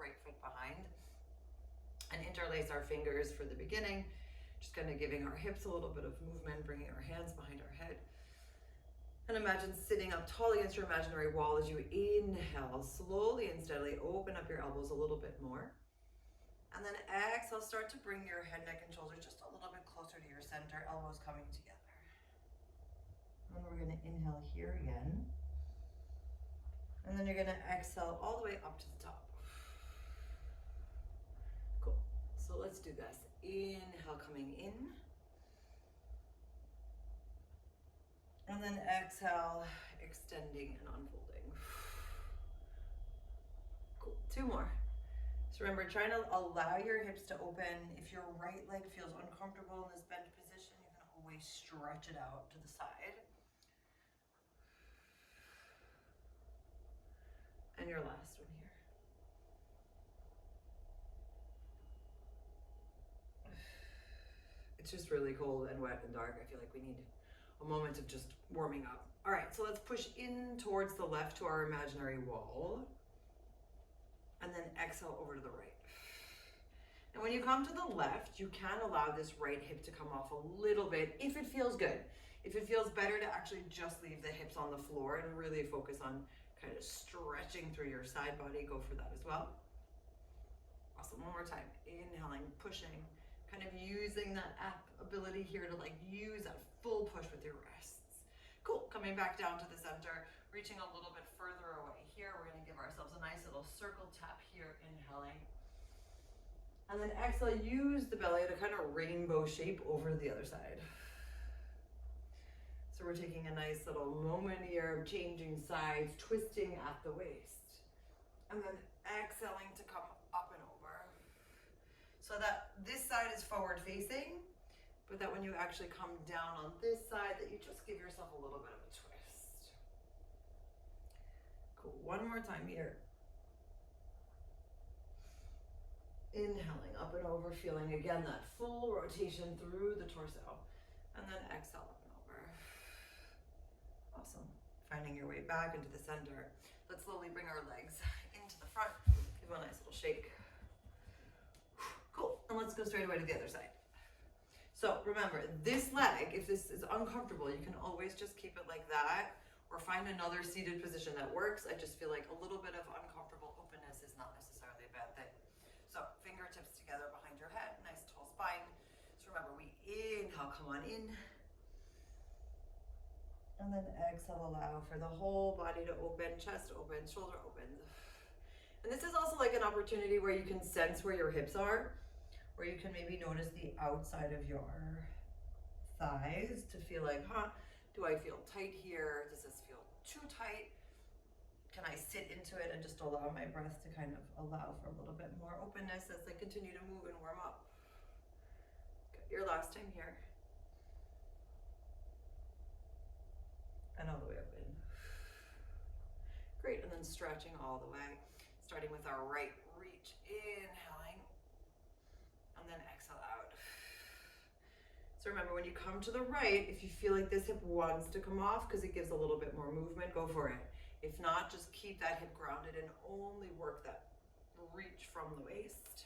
right foot behind. And interlace our fingers for the beginning, just kind of giving our hips a little bit of movement, bringing our hands behind our head. And imagine sitting up tall against your imaginary wall as you inhale, slowly and steadily open up your elbows a little bit more. And then exhale, start to bring your head, neck, and shoulders just a little bit closer to your center, elbows coming together. And we're gonna inhale here again. And then you're gonna exhale all the way up to the top. Cool, so let's do this. Inhale, coming in. And then exhale, extending and unfolding. Cool, 2 more. So remember, trying to allow your hips to open. If your right leg feels uncomfortable in this bent position, you can always stretch it out to the side. And your last one here. It's just really cold and wet and dark. I feel like we need a moment of just warming up. All right, so let's push in towards the left to our imaginary wall. And then exhale over to the right. And when you come to the left, you can allow this right hip to come off a little bit if it feels good. If it feels better to actually just leave the hips on the floor and really focus on kind of stretching through your side body, go for that as well. Awesome, one more time. Inhaling, pushing, kind of using that ability here to like use that full push with your wrists. Cool, coming back down to the center, reaching a little bit further away here. We're gonna give ourselves a nice little circle tap here, inhaling. And then exhale, use the belly to kind of rainbow shape over to the other side. So we're taking a nice little moment here of changing sides, twisting at the waist. And then exhaling to come up and over. So that this side is forward facing, but that when you actually come down on this side, that you just give yourself a little bit of a twist. Cool, one more time here. Inhaling up and over, feeling again that full rotation through the torso. And then exhale up and over. Awesome. Finding your way back into the center. Let's slowly bring our legs into the front. Give them a nice little shake. Cool, and let's go straight away to the other side. So remember, this leg, if this is uncomfortable, you can always just keep it like that or find another seated position that works. I just feel like a little bit of uncomfortable openness is not necessarily a bad thing. So fingertips together behind your head, nice tall spine. So remember, we inhale, come on in. And then exhale, allow for the whole body to open, chest open, shoulder open. And this is also like an opportunity where you can sense where your hips are, where you can maybe notice the outside of your thighs to feel like, do I feel tight here? Does this feel too tight? Can I sit into it and just allow my breath to kind of allow for a little bit more openness as I continue to move and warm up? Good. Your last time here. And all the way up in. Great, and then stretching all the way. Starting with our right reach, inhaling, and then exhale out. So remember, when you come to the right, if you feel like this hip wants to come off because it gives a little bit more movement, go for it. If not, just keep that hip grounded and only work that reach from the waist.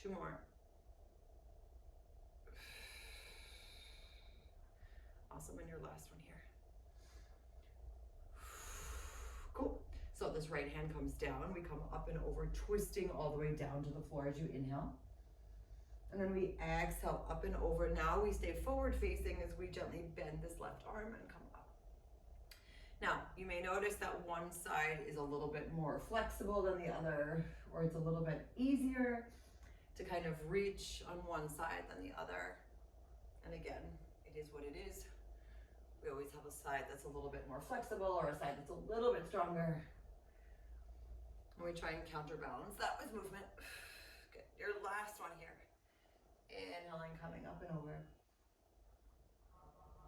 2 more. Awesome, and your last one here. Cool. So this right hand comes down, we come up and over, twisting all the way down to the floor as you inhale. And then we exhale up and over. Now we stay forward facing as we gently bend this left arm and come up. Now, you may notice that one side is a little bit more flexible than the other, or it's a little bit easier to kind of reach on one side than the other. And again, it is what it is. We always have a side that's a little bit more flexible or a side that's a little bit stronger. And we try and counterbalance that with movement. Good. Your last one here. Inhaling, coming up and over.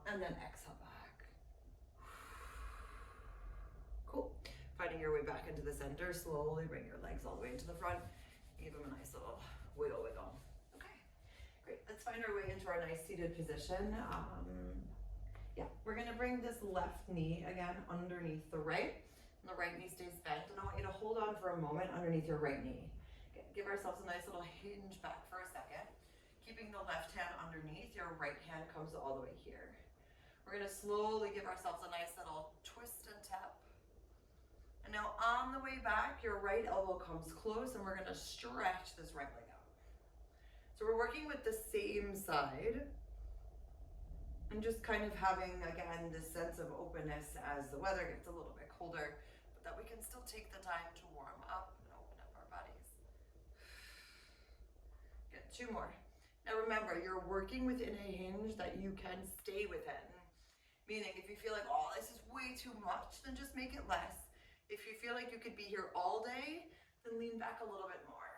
And then exhale back. Cool. Finding your way back into the center. Slowly bring your legs all the way into the front. Give them a nice little wiggle, wiggle. Okay, great. Let's find our way into our nice seated position. We're gonna bring this left knee again underneath the right. And the right knee stays bent. And I want you to hold on for a moment underneath your right knee. Give ourselves a nice little hinge back for a second. Keeping the left hand underneath, your right hand comes all the way here. We're gonna slowly give ourselves a nice little twist and tap. And now on the way back, your right elbow comes close and we're gonna stretch this right leg out. So we're working with the same side and just kind of having, again, this sense of openness as the weather gets a little bit colder, but that we can still take the time to warm up and open up our bodies. Good, 2 more. Now remember, you're working within a hinge that you can stay within. Meaning if you feel like, oh, this is way too much, then just make it less. If you feel like you could be here all day, then lean back a little bit more.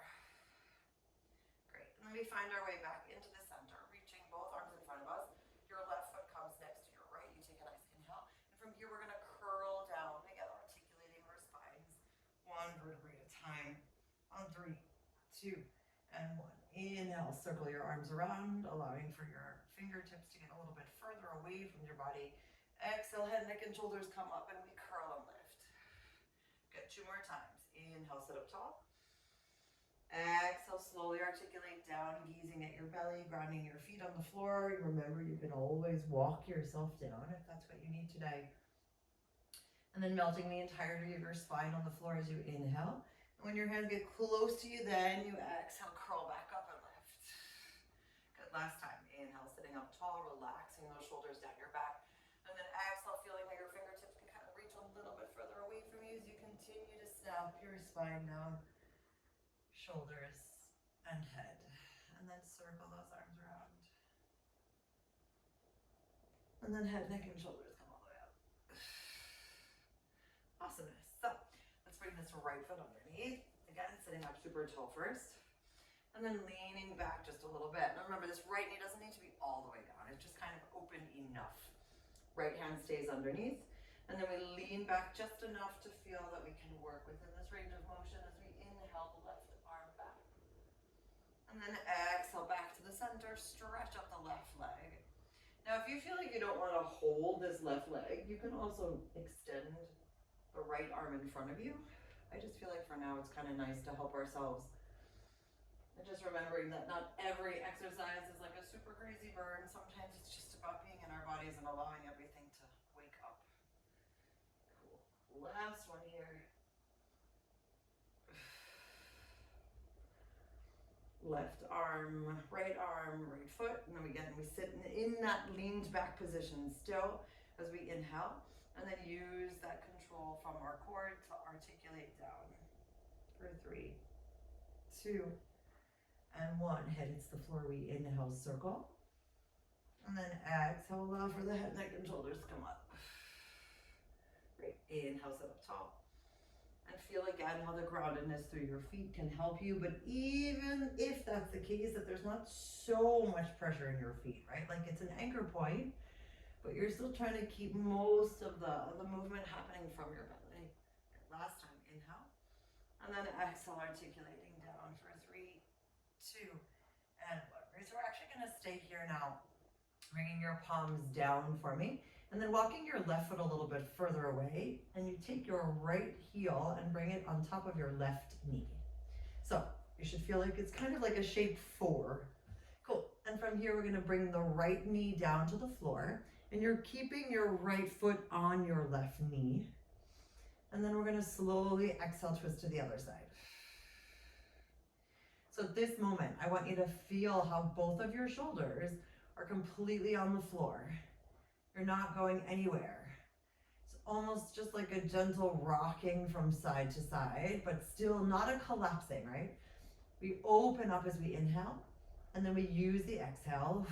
Great, and then we find our way back into the center, reaching both arms in front of us. Your left foot comes next to your right. You take a nice inhale. And from here, we're gonna curl down together, articulating our spines. 1 vertebrae at a time. On 3, 2, and 1. Inhale, circle your arms around, allowing for your fingertips to get a little bit further away from your body. Exhale, head, neck, and shoulders come up, and we curl and lift. Good, 2 more times. Inhale, sit up tall. Exhale, slowly articulate down, gazing at your belly, grounding your feet on the floor. Remember, you can always walk yourself down if that's what you need today. And then melting the entirety of your spine on the floor as you inhale. And when your hands get close to you, then you exhale, curl back up and lift. Good, last time. Inhale, sitting up tall, relaxing those shoulders down your back. And then exhale, feeling how your fingertips can kind of reach a little bit further away from you as you continue to snap your spine down. Shoulders and head, and then circle those arms around, and then head, neck, and shoulders come all the way up. Awesomeness. So let's bring this right foot underneath, again sitting up super tall first, and then leaning back just a little bit. Now remember, this right knee doesn't need to be all the way down, it's just kind of open enough. Right hand stays underneath, and then we lean back just enough to feel that we can work within this range of motion as we inhale the left arm back. And then exhale back to the center, stretch up the left leg. Now if you feel like you don't want to hold this left leg, you can also extend the right arm in front of you. I just feel like for now it's kind of nice to help ourselves. And just remembering that not every exercise is like a super crazy burn. Sometimes it's just about being in our bodies and allowing everything to wake up. Cool. Last one here. Left arm, right foot, and then we sit in that leaned back position still as we inhale, and then use that control from our core to articulate down. For 3, 2, and 1. Head hits the floor, we inhale, circle, and then exhale, allow for the head, neck, and shoulders to come up. Great, inhale, sit up tall. And feel again how the groundedness through your feet can help you. But even if that's the case, that there's not so much pressure in your feet, right? Like it's an anchor point, but you're still trying to keep most of the movement happening from your belly. Last time, inhale. And then exhale, articulating down for 3, 2, and 1. Great, so we're actually gonna stay here now. Bringing your palms down for me. And then walking your left foot a little bit further away, and you take your right heel and bring it on top of your left knee. So you should feel like it's kind of like a shape 4. Cool. And from here, we're gonna bring the right knee down to the floor, and you're keeping your right foot on your left knee. And then we're gonna slowly exhale, twist to the other side. So at this moment, I want you to feel how both of your shoulders are completely on the floor. You're not going anywhere. It's almost just like a gentle rocking from side to side, but still not a collapsing, right? We open up as we inhale, and then we use the exhale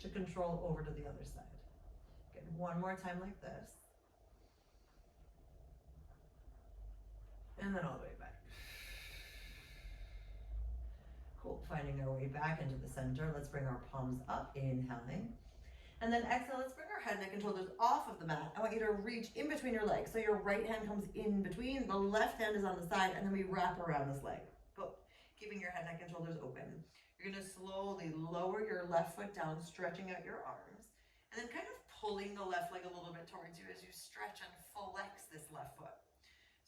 to control over to the other side. Good, 1 more time like this. And then all the way back. Cool, finding our way back into the center. Let's bring our palms up, inhaling. And then exhale, let's bring our head, neck, and shoulders off of the mat. I want you to reach in between your legs. So your right hand comes in between, the left hand is on the side, and then we wrap around this leg. Cool. Keeping your head, neck, and shoulders open. You're gonna slowly lower your left foot down, stretching out your arms, and then kind of pulling the left leg a little bit towards you as you stretch and flex this left foot.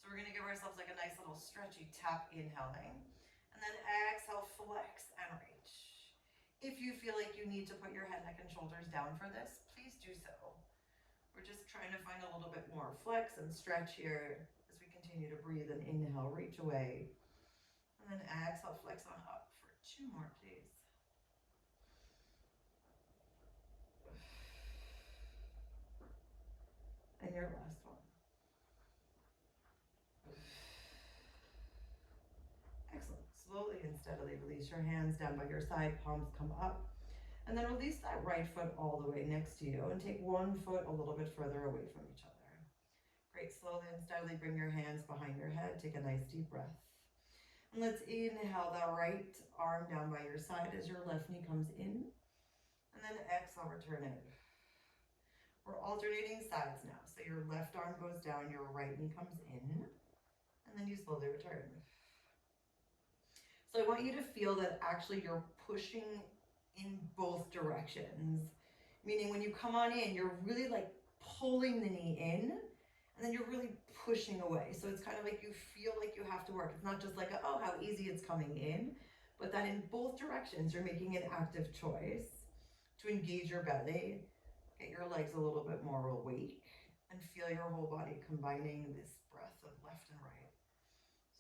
So we're gonna give ourselves like a nice little stretchy tap, inhaling, and then exhale, flex and reach. If you feel like you need to put your head, neck, and shoulders down for this, please do so. We're just trying to find a little bit more flex and stretch here as we continue to breathe and inhale, reach away. And then exhale, flex on up for 2 more, please. And your last one. Excellent. Slowly and steadily release your hands down by your side, palms come up. And then release that right foot all the way next to you and take one foot a little bit further away from each other. Great. Slowly and steadily bring your hands behind your head. Take a nice deep breath. And let's inhale the right arm down by your side as your left knee comes in. And then exhale, return it. We're alternating sides now. So your left arm goes down, your right knee comes in, and then you slowly return. So I want you to feel that actually you're pushing in both directions. Meaning when you come on in, you're really like pulling the knee in, and then you're really pushing away. So it's kind of like you feel like you have to work. It's not just like, oh, how easy it's coming in, but that in both directions, you're making an active choice to engage your belly, get your legs a little bit more awake, and feel your whole body combining this breath of left and right.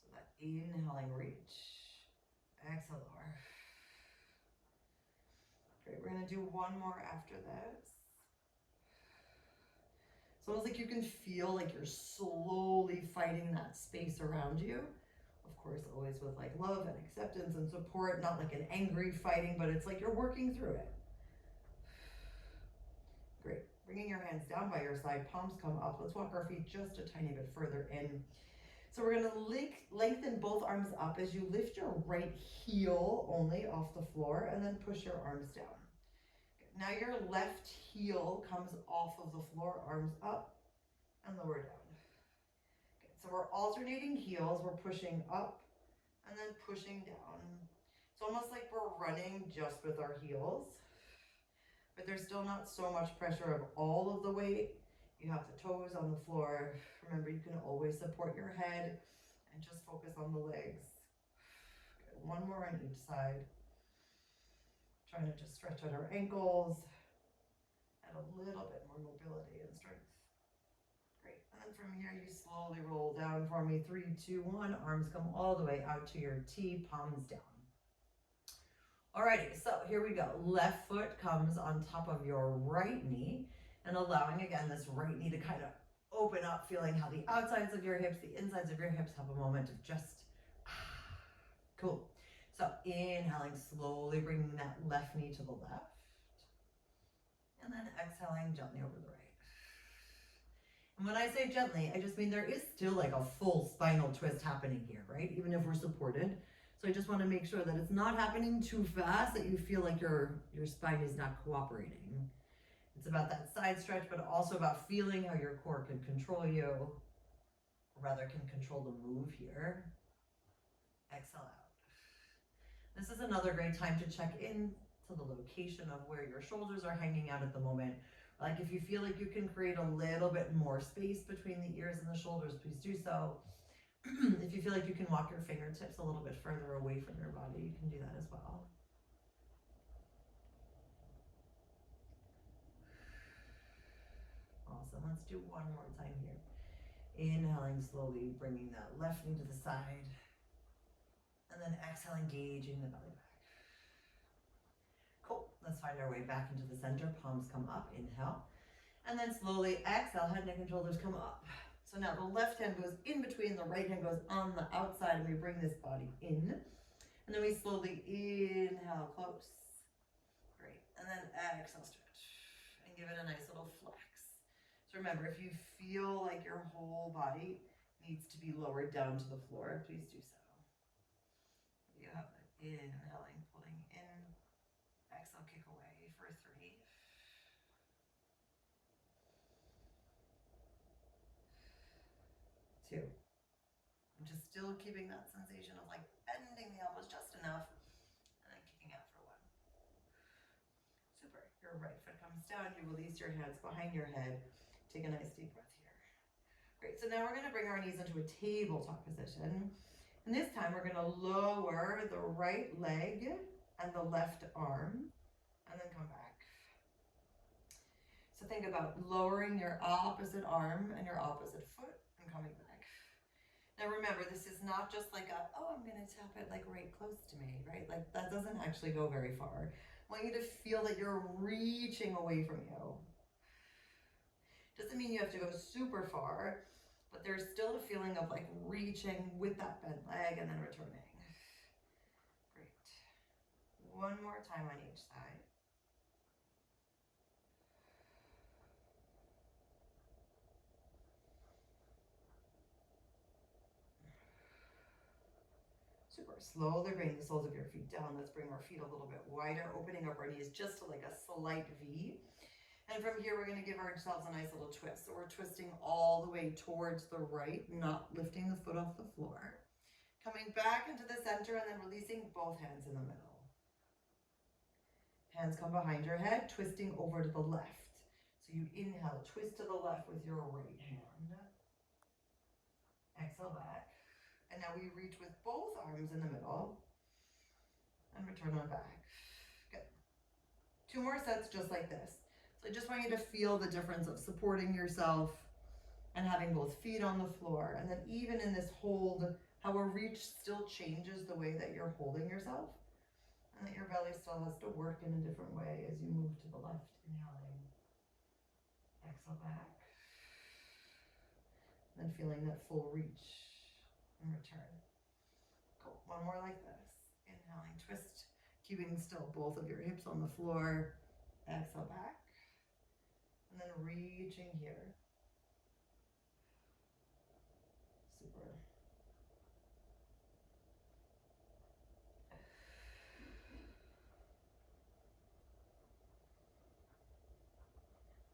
So that inhaling reach, exhale lower. Great, we're gonna do one more after this. It's almost like you can feel like you're slowly fighting that space around you. Of course, always with like love and acceptance and support, not like an angry fighting, but it's like you're working through it. Great. Bringing your hands down by your side, palms come up. Let's walk our feet just a tiny bit further in. So we're going to lengthen both arms up as you lift your right heel only off the floor and then push your arms down. Now your left heel comes off of the floor, arms up and lower down. Okay, so we're alternating heels. We're pushing up and then pushing down. It's almost like we're running just with our heels, but there's still not so much pressure of all of the weight. You have the toes on the floor. Remember, you can always support your head and just focus on the legs. Good. One more on each side. Trying to just stretch out our ankles, add a little bit more mobility and strength. Great. And then from here, you slowly roll down for me. 3, 2, 1. Arms come all the way out to your T, palms down. Alrighty, so here we go. Left foot comes on top of your right knee and allowing, again, this right knee to kind of open up, feeling how the outsides of your hips, the insides of your hips have a moment of just, cool. So inhaling, slowly bringing that left knee to the left. And then exhaling gently over the right. And when I say gently, I just mean there is still like a full spinal twist happening here, right? Even if we're supported. So I just want to make sure that it's not happening too fast, that you feel like your spine is not cooperating. It's about that side stretch, but also about feeling how your core can control you, or rather can control the move here. Exhale out. This is another great time to check in to the location of where your shoulders are hanging out at the moment. Like if you feel like you can create a little bit more space between the ears and the shoulders, please do so. If you feel like you can walk your fingertips a little bit further away from your body, you can do that as well. Awesome. Let's do one more time here. Inhaling slowly, bringing that left knee to the side. And then exhale, engaging the belly back. Cool. Let's find our way back into the center. Palms come up. Inhale. And then slowly exhale, head, neck, and shoulders come up. So now the left hand goes in between, the right hand goes on the outside, and we bring this body in. And then we slowly inhale, close. Great. And then exhale, stretch. And give it a nice little flex. So remember, if you feel like your whole body needs to be lowered down to the floor, please do so. You have it. Inhaling, pulling in. Exhale, kick away for 3. 2. I'm just still keeping that sensation of like bending the elbows just enough and then kicking out for 1. Super. Your right foot comes down, you release your hands behind your head. Take a nice deep breath here. Great, so now we're gonna bring our knees into a tabletop position. And this time we're gonna lower the right leg and the left arm, and then come back. So think about lowering your opposite arm and your opposite foot and coming back. Now remember, this is not just like oh, I'm gonna tap it like right close to me, right? Like that doesn't actually go very far. I want you to feel that you're reaching away from you. Doesn't mean you have to go super far, but there's still a feeling of like reaching with that bent leg and then returning. Great. One more time on each side. Super. Slowly bring the soles of your feet down. Let's bring our feet a little bit wider, opening up our knees just to like a slight V. And from here, we're going to give ourselves a nice little twist. So we're twisting all the way towards the right, not lifting the foot off the floor. Coming back into the center and then releasing both hands in the middle. Hands come behind your head, twisting over to the left. So you inhale, twist to the left with your right hand. Exhale back. And now we reach with both arms in the middle and return on back. Good. 2 more sets just like this. So I just want you to feel the difference of supporting yourself and having both feet on the floor. And then even in this hold, how a reach still changes the way that you're holding yourself. And that your belly still has to work in a different way as you move to the left. Inhaling. Exhale back. And then feeling that full reach. And return. Cool. One more like this. Inhaling, twist, keeping still both of your hips on the floor. Exhale back. And then reaching here. Super.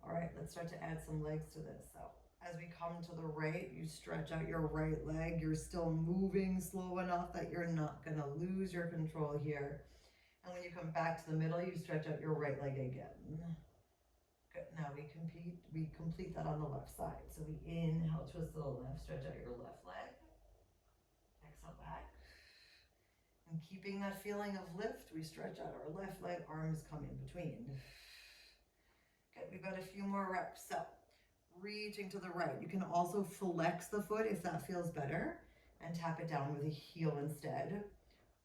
All right, let's start to add some legs to this. So as we come to the right, you stretch out your right leg. You're still moving slow enough that you're not going to lose your control here. And when you come back to the middle, you stretch out your right leg again. Good. Now we complete that on the left side. So we inhale, twist to the left, stretch out your left leg. Exhale back. And keeping that feeling of lift, we stretch out our left leg, arms come in between. Good. We've got a few more reps. So reaching to the right. You can also flex the foot if that feels better and tap it down with a heel instead.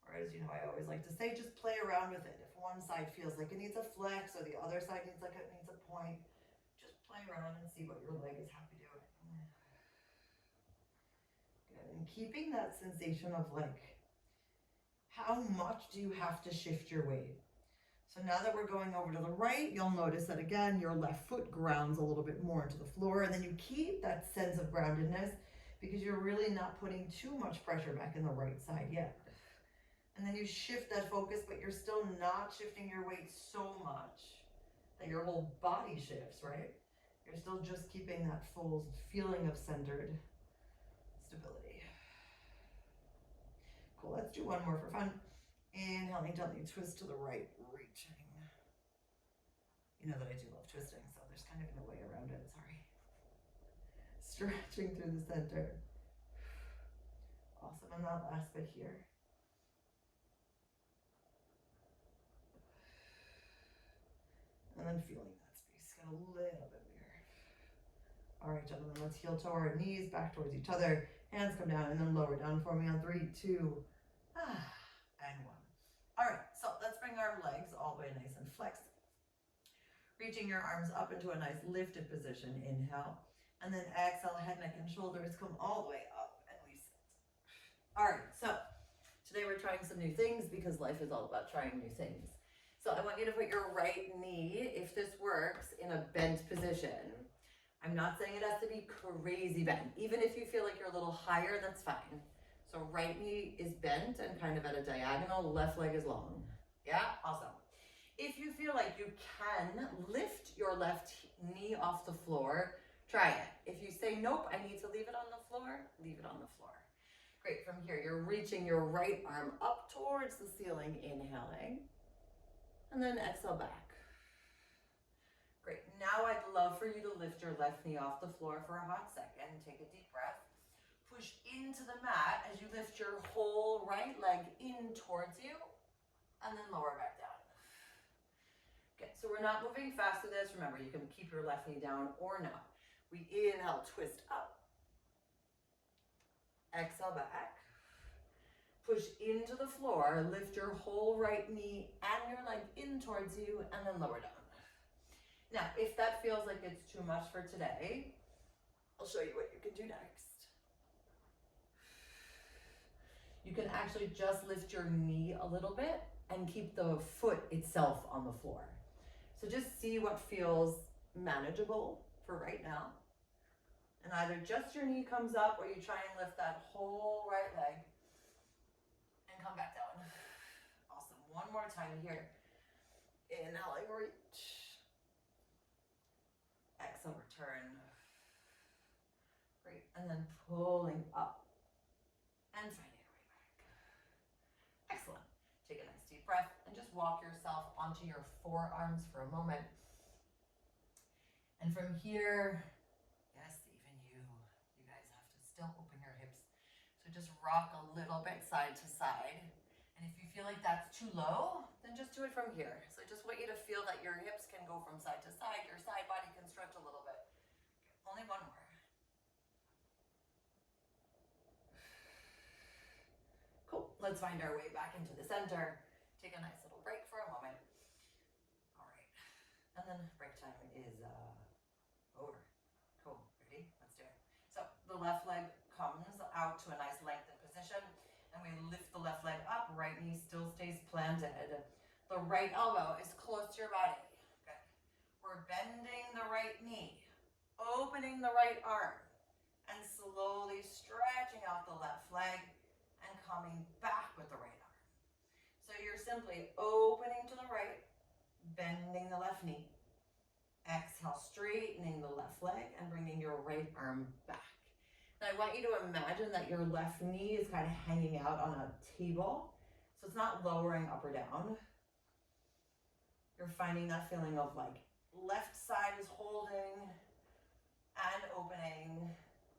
Or as you know, I always like to say, just play around with it. If one side feels like it needs a flex or the other side needs like it needs a point, just play around and see what your leg is happy doing. Good. And keeping that sensation of like, how much do you have to shift your weight? So now that we're going over to the right, you'll notice that again, your left foot grounds a little bit more into the floor, and then you keep that sense of groundedness because you're really not putting too much pressure back in the right side yet. And then you shift that focus, but you're still not shifting your weight so much that your whole body shifts, right? You're still just keeping that full feeling of centered stability. Cool, let's do one more for fun. Inhaling, gently twist to the right, reaching. You know that I do love twisting, so there's kind of no way around it, sorry. Stretching through the center. Awesome, and that last bit here. And then feeling that space get a little bit bigger. All right, gentlemen, let's heel toe our knees back towards each other. Hands come down and then lower down for me on 3, 2, and 1. All right, so let's bring our legs all the way nice and flexed. Reaching your arms up into a nice lifted position, inhale. And then exhale, head, neck, and shoulders come all the way up and we sit. All right, so today we're trying some new things because life is all about trying new things. So I want you to put your right knee, if this works, in a bent position. I'm not saying it has to be crazy bent. Even if you feel like you're a little higher, that's fine. So right knee is bent and kind of at a diagonal, left leg is long. Yeah, awesome. If you feel like you can lift your left knee off the floor, try it. If you say, nope, I need to leave it on the floor, leave it on the floor. Great, from here, you're reaching your right arm up towards the ceiling, inhaling, and then exhale back. Great. Now I'd love for you to lift your left knee off the floor for a hot second. Take a deep breath. Push into the mat as you lift your whole right leg in towards you, and then lower back down. Okay, so we're not moving fast with this. Remember, you can keep your left knee down or not. We inhale, twist up. Exhale back. Push into the floor, lift your whole right knee and your leg in towards you, and then lower down. Now, if that feels like it's too much for today, I'll show you what you can do next. You can actually just lift your knee a little bit and keep the foot itself on the floor. So just see what feels manageable for right now. And either just your knee comes up or you try and lift that whole right leg and come back down. Awesome. One more time here. Inhaling, reach. Exhale, return. Great. And then pulling up and finding your way back. Excellent. Take a nice deep breath and just walk yourself onto your forearms for a moment. And from here, yes, even you guys have to still open your hips. So just rock a little bit side to side. And if you feel like that's too low, then just do it from here. So I just want you to feel that your hips can go from side to side. Your side body can stretch a little bit. Okay, only one more. Cool. Let's find our way back into the center. Take a nice little break for a moment. All right. And then break time is over. Cool. Ready? Let's do it. So the left leg comes out to a nice lengthened position. And we lift the left leg up, right knee still stays planted. The right elbow is close to your body. Good. We're bending the right knee, opening the right arm, and slowly stretching out the left leg and coming back with the right arm. So you're simply opening to the right, bending the left knee. Exhale, straightening the left leg and bringing your right arm back. Now I want you to imagine that your left knee is kind of hanging out on a table. So it's not lowering up or down. You're finding that feeling of like left side is holding and opening,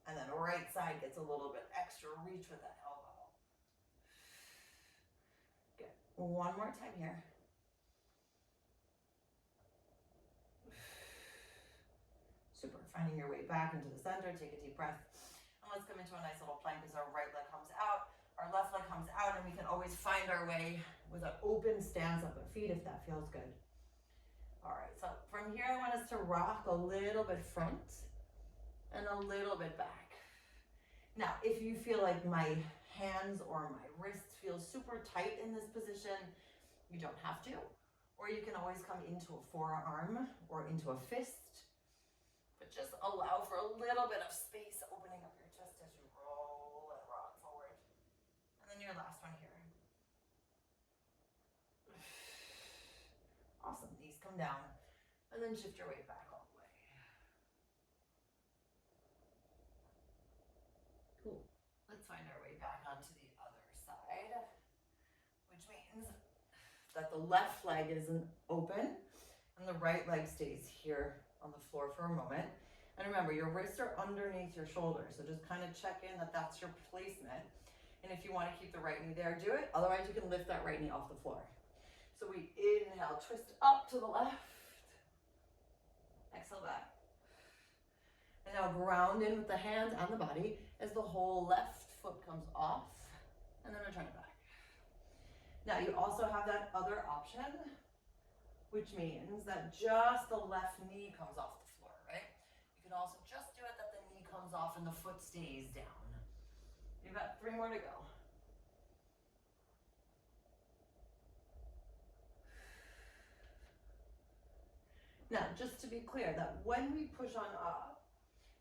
and then right side gets a little bit extra reach with that elbow. Good. One more time here. Super. Finding your way back into the center. Take a deep breath. Let's come into a nice little plank as our right leg comes out, our left leg comes out, and we can always find our way with an open stance up at feet if that feels good. All right, so from here I want us to rock a little bit front and a little bit back. Now, if you feel like my hands or my wrists feel super tight in this position, you don't have to. Or you can always come into a forearm or into a fist, but just allow for a little bit of space opening up your chest as you roll and rock forward. And then your last one here. Awesome. Knees come down and then shift your weight back all the way. Cool. Let's find our way back onto the other side, which means that the left leg isn't open and the right leg stays here on the floor for a moment. And remember, your wrists are underneath your shoulders, so just kind of check in that that's your placement. And if you want to keep the right knee there, do it. Otherwise, you can lift that right knee off the floor. So we inhale, twist up to the left. Exhale back. And now ground in with the hands and the body as the whole left foot comes off, and then return it back. Now you also have that other option, which means that just the left knee comes off the floor, right? You can also just do it that the knee comes off and the foot stays down. You've got 3 more to go. Now, just to be clear, that when we push on up,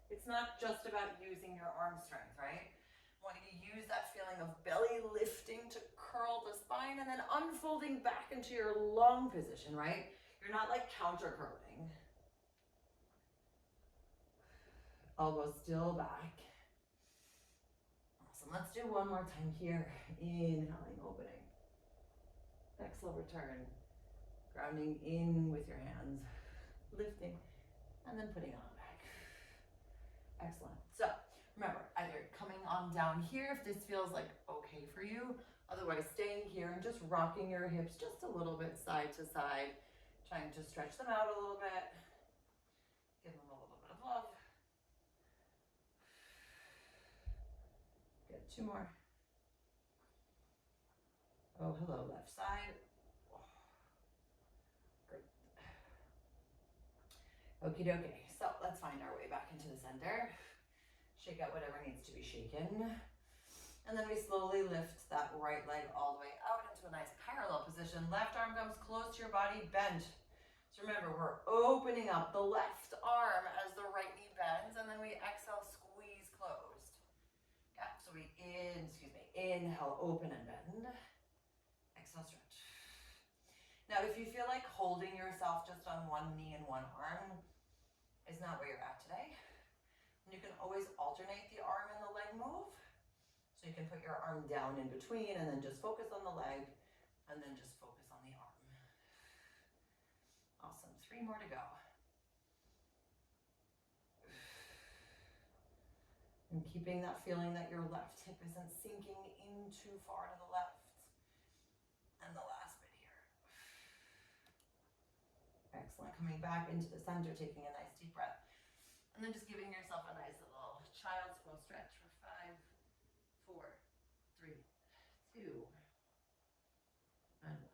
it's not just about using your arm strength, right? I want you to use that feeling of belly lifting to curl the spine and then unfolding back into your long position, right? You're not like counter curling. Elbows still back. Awesome. Let's do one more time here. Inhaling, opening. Exhale, return. Grounding in with your hands. lifting, and then putting it on back. Excellent. So remember, either coming on down here if this feels like okay for you, otherwise staying here and just rocking your hips just a little bit side to side, trying to stretch them out a little bit, give them a little bit of love. Good, 2 more. Oh, hello, left side. Great. Okie dokie. So let's find our way back into the center. Shake out whatever needs to be shaken. And then we slowly lift that right leg all the way out into a nice parallel position. Left arm comes close to your body, bend. So remember, we're opening up the left arm as the right knee bends, and then we exhale, squeeze closed. Yeah, so we inhale, open and bend. Exhale, stretch. Now, if you feel like holding yourself just on one knee and one arm is not where you're at today, you can always alternate the arm and the leg move. So you can put your arm down in between and then just focus on the leg and then just focus on the arm. Awesome, 3 more to go. And keeping that feeling that your left hip isn't sinking in too far to the left. And the last bit here. Excellent, coming back into the center, taking a nice deep breath. And then just giving yourself a nice little child's pose stretch for 5, 4, 3, 2, and 1.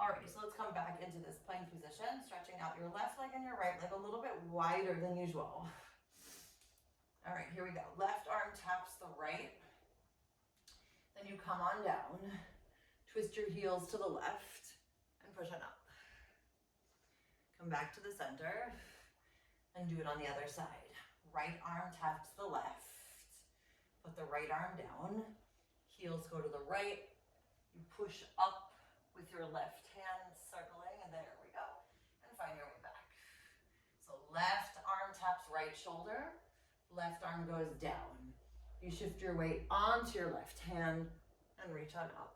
Alrighty, so let's come back into this plank position, stretching out your left leg and your right leg a little bit wider than usual. All right, here we go. Left arm taps the right. Then you come on down, twist your heels to the left, and push on up. Come back to the center. And do it on the other side. Right arm taps the left. Put the right arm down. Heels go to the right. You push up with your left hand circling, and there we go. And find your way back. So left arm taps right shoulder. Left arm goes down. You shift your weight onto your left hand and reach on up.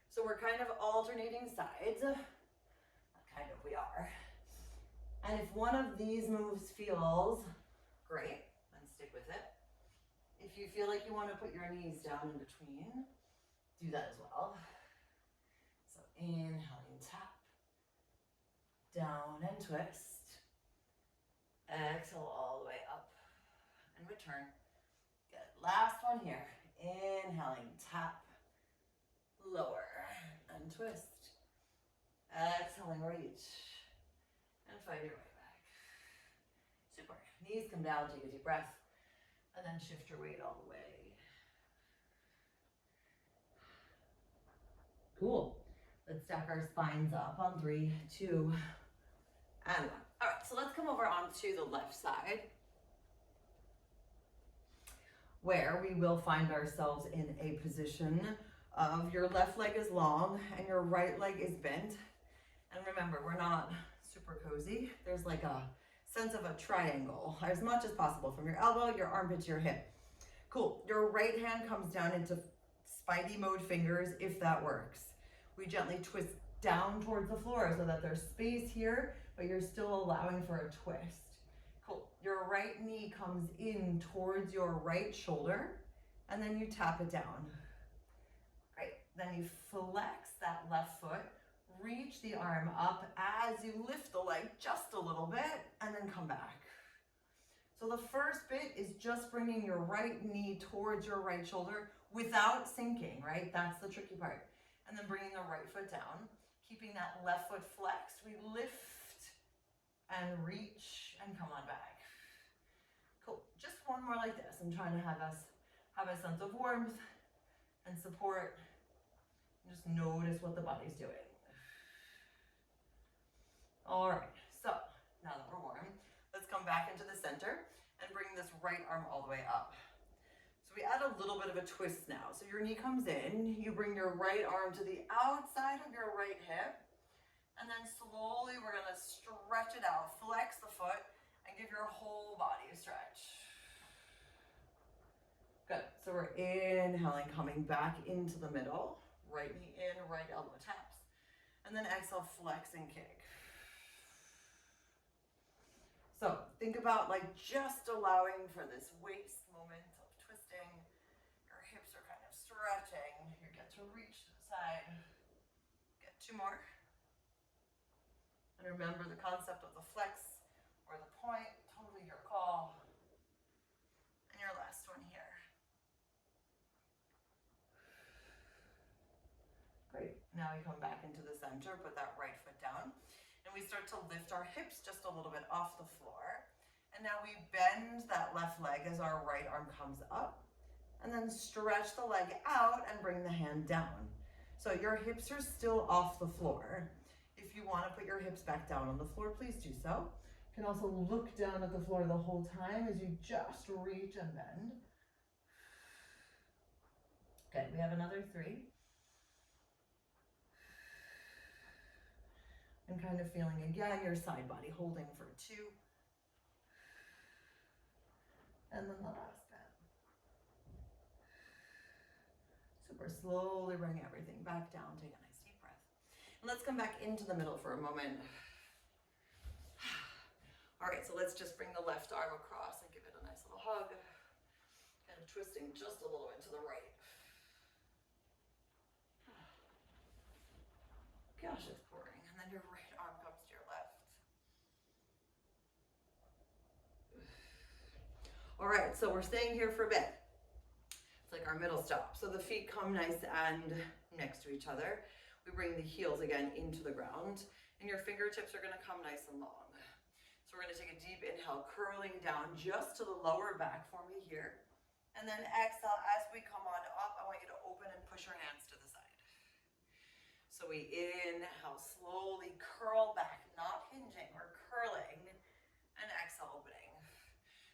So we're kind of alternating sides. Kind of, we are. And if one of these moves feels great, then stick with it. If you feel like you want to put your knees down in between, do that as well. So inhaling, tap, down and twist. Exhale all the way up and return. Good, last one here. Inhaling, tap, lower and twist. Exhaling, reach. And find your way back. Super. Knees come down, take a deep breath, and then shift your weight all the way. Cool. Let's stack our spines up on 3, 2, and 1. All right, so let's come over onto the left side, where we will find ourselves in a position of your left leg is long and your right leg is bent. And remember, we're not super cozy. There's like a sense of a triangle as much as possible from your elbow, your armpit to your hip. Cool. Your right hand comes down into Spidey mode fingers if that works. We gently twist down towards the floor so that there's space here, but you're still allowing for a twist. Cool. Your right knee comes in towards your right shoulder and then you tap it down. Great. Then you flex that left foot. Reach the arm up as you lift the leg just a little bit and then come back. So the first bit is just bringing your right knee towards your right shoulder without sinking, right? That's the tricky part. And then bringing the right foot down, keeping that left foot flexed. We lift and reach and come on back. Cool. Just one more like this. I'm trying to have us have a sense of warmth and support. Just notice what the body's doing. All right, so now that we're warm, let's come back into the center and bring this right arm all the way up. So we add a little bit of a twist now. So your knee comes in, you bring your right arm to the outside of your right hip, and then slowly we're gonna stretch it out, flex the foot, and give your whole body a stretch. Good, so we're inhaling, coming back into the middle, right knee in, right elbow taps, and then exhale, flex and kick. So think about like just allowing for this waist moment of twisting. Your hips are kind of stretching. You get to reach to the side. Get 2 more. And remember the concept of the flex or the point, totally your call. And your last one here. Great. Now we come back into the center, put that right foot down. And we start to lift our hips just a little bit off the floor. And now we bend that left leg as our right arm comes up. And then stretch the leg out and bring the hand down. So your hips are still off the floor. If you want to put your hips back down on the floor, please do so. You can also look down at the floor the whole time as you just reach and bend. Good, we have another 3. And kind of feeling again your side body holding for 2. And then the last bend. Super, slowly bring everything back down, take a nice deep breath. And let's come back into the middle for a moment. All right, so let's just bring the left arm across and give it a nice little hug. Kind of twisting just a little bit to the right. Gosh, it's pouring. And then your right arm comes to your left. All right, so we're staying here for a bit. It's like our middle stop. So the feet come nice and next to each other. We bring the heels again into the ground, and your fingertips are gonna come nice and long. So we're gonna take a deep inhale, curling down just to the lower back for me here. And then exhale, as we come on up, I want you to open and push your hands to the side. So we inhale, slowly curl back, not hinging, we're curling, and exhale, opening.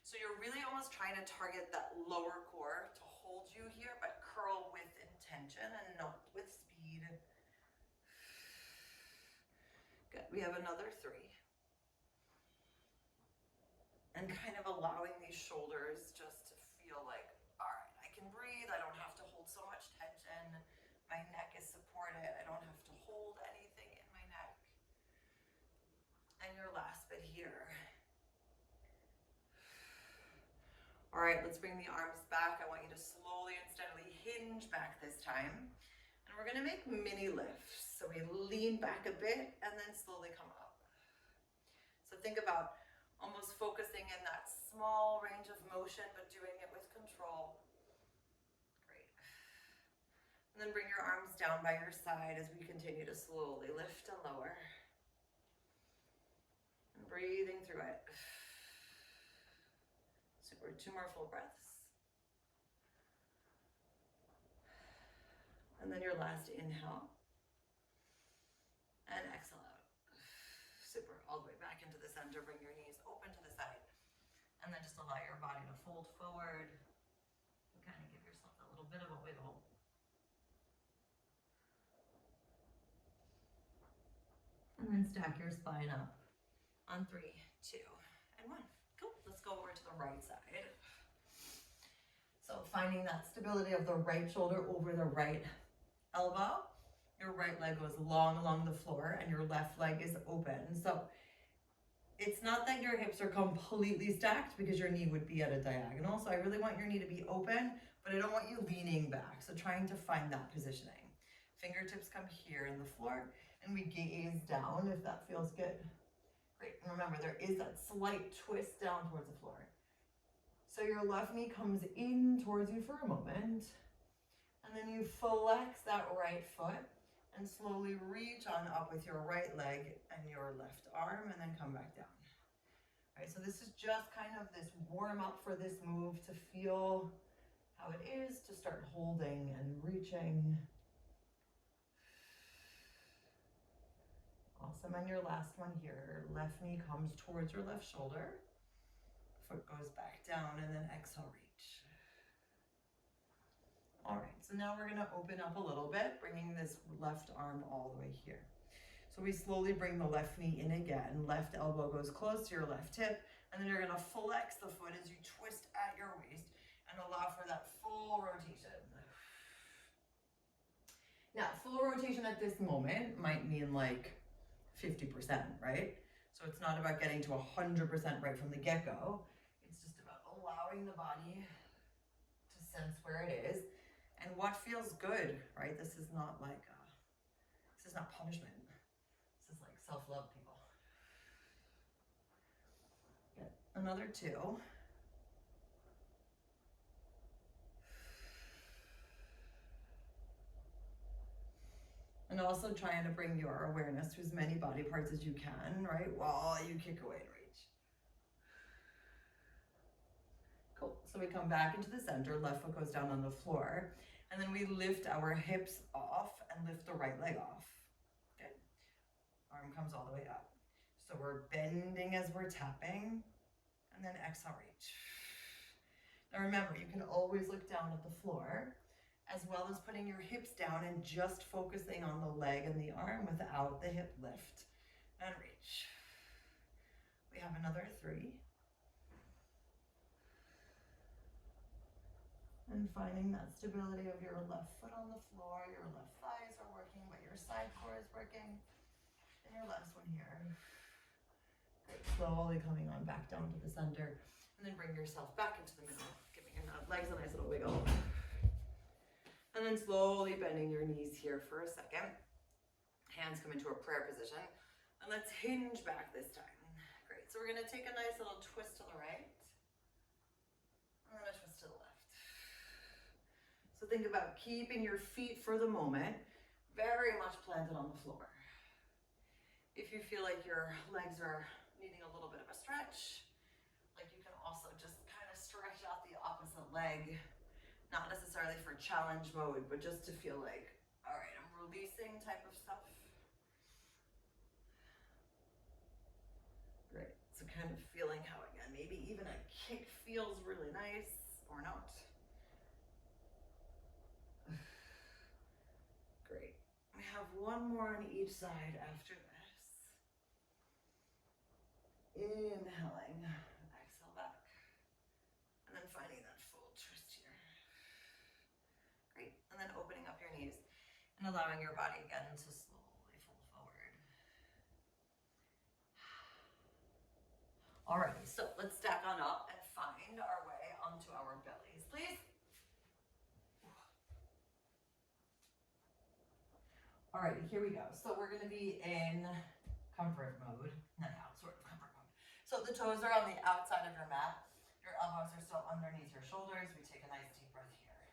So you're really almost trying to target that lower core to hold you here, but curl with intention and not with speed. Good, we have another 3. And kind of allowing these shoulders just to feel like, all right, I can breathe, I don't have to hold so much tension. My neck is supported, I don't have to hold anything in my neck. And your last bit here. All right, let's bring the arms back. I want you to slowly and steadily hinge back this time. And we're gonna make mini lifts. So we lean back a bit and then slowly come up. So think about almost focusing in that small range of motion, but doing it with control. Great. And then bring your arms down by your side as we continue to slowly lift and lower. And breathing through it. Super, 2 more full breaths. And then your last inhale. And exhale out. Super, all the way back into the center. Bring your knees open to the side. And then just allow your body to fold forward. And kind of give yourself a little bit of a wiggle. And then stack your spine up on 3, 2, and 1. Cool, let's go over to the right side. So finding that stability of the right shoulder over the right elbow. Your right leg goes long along the floor and your left leg is open. So it's not that your hips are completely stacked because your knee would be at a diagonal. So I really want your knee to be open, but I don't want you leaning back. So trying to find that positioning. Fingertips come here in the floor and we gaze down if that feels good. Great, and remember there is that slight twist down towards the floor. So your left knee comes in towards you for a moment, and then you flex that right foot and slowly reach on up with your right leg and your left arm, and then come back down. All right, so this is just kind of this warm up for this move to feel how it is to start holding and reaching. Awesome, and your last one here, left knee comes towards your left shoulder, foot goes back down, and then exhale, reach. All right, so now we're gonna open up a little bit, bringing this left arm all the way here. So we slowly bring the left knee in again, left elbow goes close to your left hip, and then you're gonna flex the foot as you twist at your waist and allow for that full rotation. Now, full rotation at this moment might mean like 50%, right? So it's not about getting to 100% right from the get-go. It's just about allowing the body to sense where it is and what feels good, right? This is not like, this is not punishment. This is like self-love, people. Get another 2. And also trying to bring your awareness to as many body parts as you can, right? While you kick away and reach. Cool. So we come back into the center, left foot goes down on the floor, and then we lift our hips off and lift the right leg off. Good. Arm comes all the way up. So we're bending as we're tapping, and then exhale, reach. Now remember, you can always look down at the floor, as well as putting your hips down and just focusing on the leg and the arm without the hip lift. And reach. We have another 3. And finding that stability of your left foot on the floor, your left thighs are working, but your side core is working. And your last one here. Great. Slowly coming on back down to the center. And then bring yourself back into the middle, giving your legs a nice little wiggle. And then slowly bending your knees here for a second. Hands come into a prayer position. And let's hinge back this time. Great. So we're going to take a nice little twist to the right. And then a twist to the left. So think about keeping your feet for the moment very much planted on the floor. If you feel like your legs are needing a little bit of a stretch, like you can also just kind of stretch out the opposite leg. Not necessarily for challenge mode, but just to feel like, all right, I'm releasing type of stuff. Great. So kind of feeling how, again, maybe even a kick feels really nice or not. Great. We have one more on each side after this. Inhaling, exhale back. And then finding that full twist here. Great. And then opening up your knees and allowing your body again to slowly fold forward. Alrighty, so let's stack on up and find our way onto our bellies, please. Alrighty, here we go. So we're going to be in comfort mode. Not sort of comfort mode. So the toes are on the outside of your mat. Your elbows are still underneath your shoulders. We take a nice deep breath here.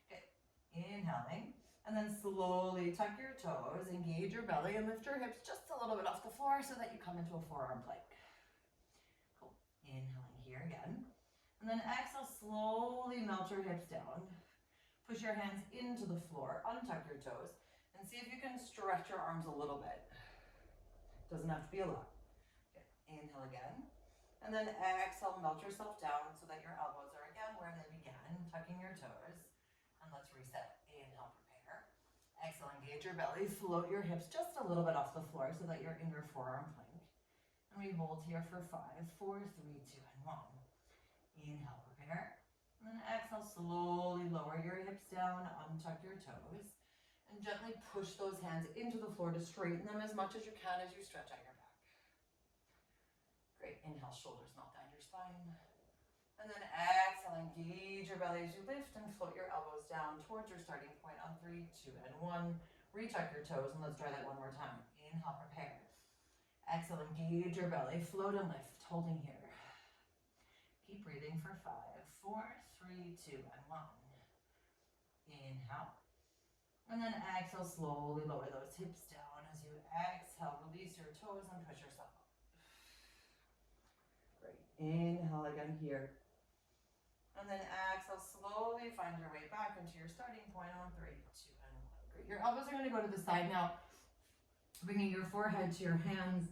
Okay, inhaling. And then slowly tuck your toes, engage your belly, and lift your hips just a little bit off the floor so that you come into a forearm plank. Cool. Inhaling here again. And then exhale, slowly melt your hips down. Push your hands into the floor, untuck your toes, and see if you can stretch your arms a little bit. Doesn't have to be a lot. Okay. Inhale again. And then exhale, melt yourself down so that your elbows are again where they began, tucking your toes. And let's reset. Inhale, prepare. Exhale, engage your belly, float your hips just a little bit off the floor so that you're in your forearm plank. And we hold here for 5, 4, 3, 2, and 1. Inhale, prepare. And then exhale, slowly lower your hips down, untuck your toes, and gently push those hands into the floor to straighten them as much as you can as you stretch out your back. Great. Inhale, shoulders melt down your spine. And then exhale, engage your belly as you lift and float your elbows down towards your starting point on 3, 2, and 1. Retuck your toes, and let's try that one more time. Inhale, prepare. Exhale, engage your belly, float and lift, holding here. Keep breathing for 5, 4, 3, 2, and 1. Inhale. And then exhale, slowly lower those hips down. As you exhale, release your toes and push yourself up. Great. Inhale again here. And then exhale, slowly find your way back into your starting point on 3, 2, and 1. Great. Your elbows are going to go to the side now. Bringing your forehead to your hands,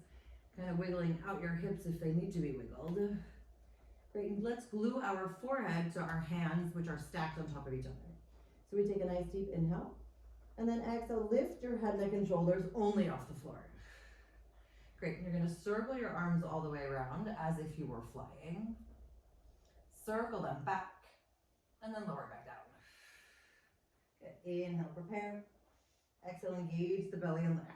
kind of wiggling out your hips if they need to be wiggled. Great, and let's glue our forehead to our hands, which are stacked on top of each other. So we take a nice deep inhale, and then exhale, lift your head, neck, and shoulders only off the floor. Great, and you're gonna circle your arms all the way around as if you were flying. Circle them back, and then lower back down. Good, inhale, prepare. Exhale, engage the belly and lift.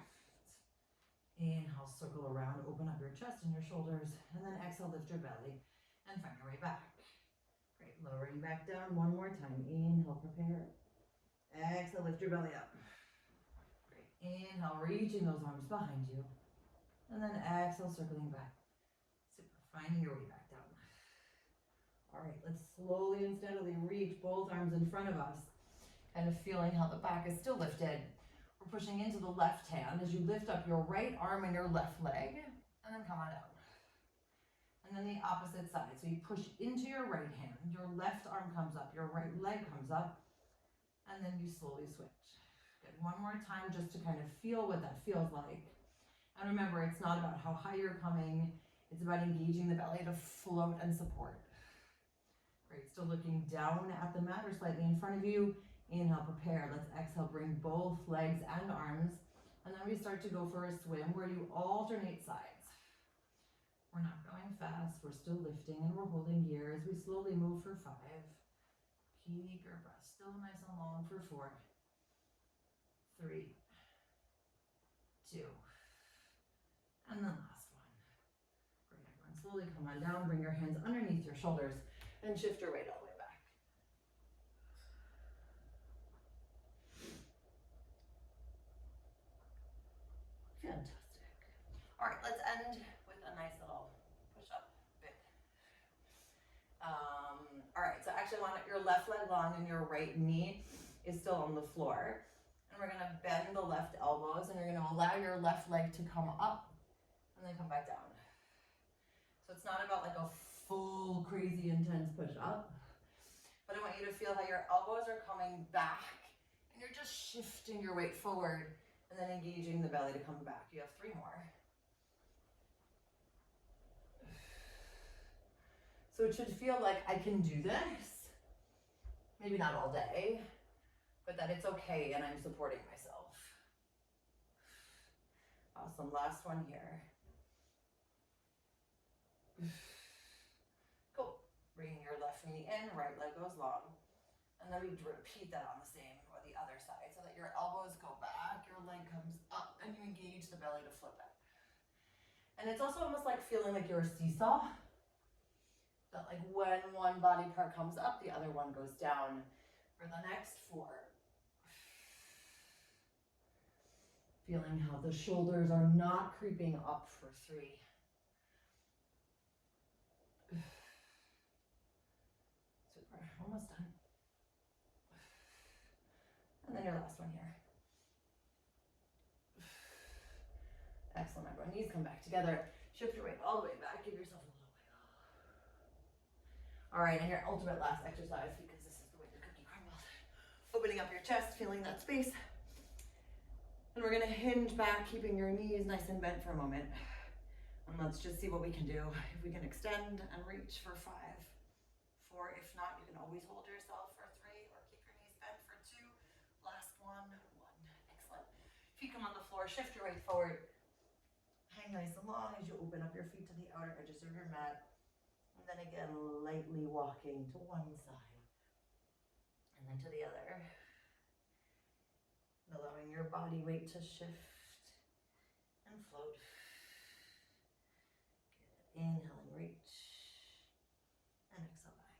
Inhale, circle around, open up your chest and your shoulders, and then exhale, lift your belly and find your way back. Great, lowering back down one more time. Inhale, prepare. Exhale, lift your belly up. Great, inhale, reaching those arms behind you. And then exhale, circling back. Super, finding your way back down. All right, let's slowly and steadily reach both arms in front of us. Kind of feeling how the back is still lifted. We're pushing into the left hand as you lift up your right arm and your left leg, and then come on out. And then the opposite side. So you push into your right hand, your left arm comes up, your right leg comes up, and then you slowly switch. Good, one more time just to kind of feel what that feels like. And remember, it's not about how high you're coming, it's about engaging the belly to float and support. Great, still looking down at the mat or slightly in front of you. Inhale, prepare. Let's exhale, bring both legs and arms. And then we start to go for a swim where you alternate sides. We're not going fast, we're still lifting and we're holding here as we slowly move for 5. Keep your breath still nice and long for 4, 3, 2, and then last one. Great, everyone, slowly come on down, bring your hands underneath your shoulders and shift your weight all the way back. Fantastic. All right, let's end with a nice little push-up bit. All right, so actually I want your left leg long and your right knee is still on the floor. And we're gonna bend the left elbows and you're gonna allow your left leg to come up and then come back down. So it's not about like a full crazy intense push-up, but I want you to feel how your elbows are coming back and you're just shifting your weight forward and then engaging the belly to come back. You have 3 more. So it should feel like I can do this. Maybe not all day, but that it's okay and I'm supporting myself. Awesome, last one here. Cool, bringing your left knee in, right leg goes long. And then we repeat that on the same or the other side so that your elbows go back, your leg comes up, and you engage the belly to flip it. And it's also almost like feeling like you're a seesaw. That like when one body part comes up, the other one goes down for the next 4. Feeling how the shoulders are not creeping up for 3. Super, almost done. And then your last one here. Excellent, everyone. Knees come back together. Shift your weight all the way back. Give yourself a little wiggle. All right, and your ultimate last exercise, because this is the way the cookie crumbles. Opening up your chest, feeling that space. And we're gonna hinge back, keeping your knees nice and bent for a moment. And let's just see what we can do. If we can extend and reach for 5, 4, if not, you can always hold yourself for 3 or keep your knees bent for 2. Last one, 1, excellent. Feet come on the floor, shift your weight forward. Hang nice and long as you open up your feet to the outer edges of your mat. And then again, lightly walking to one side and then to the other. And allowing your body weight to shift and float. Good. Inhale and reach. And exhale back.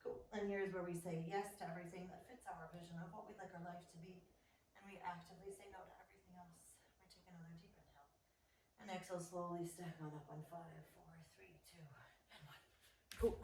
Cool. And here's where we say yes to everything that fits our vision of what we'd like our life to be. And we actively say no to everything else. We take another deep inhale. And exhale, slowly stack on up on 5, 4, 3, 2, and 1. Cool.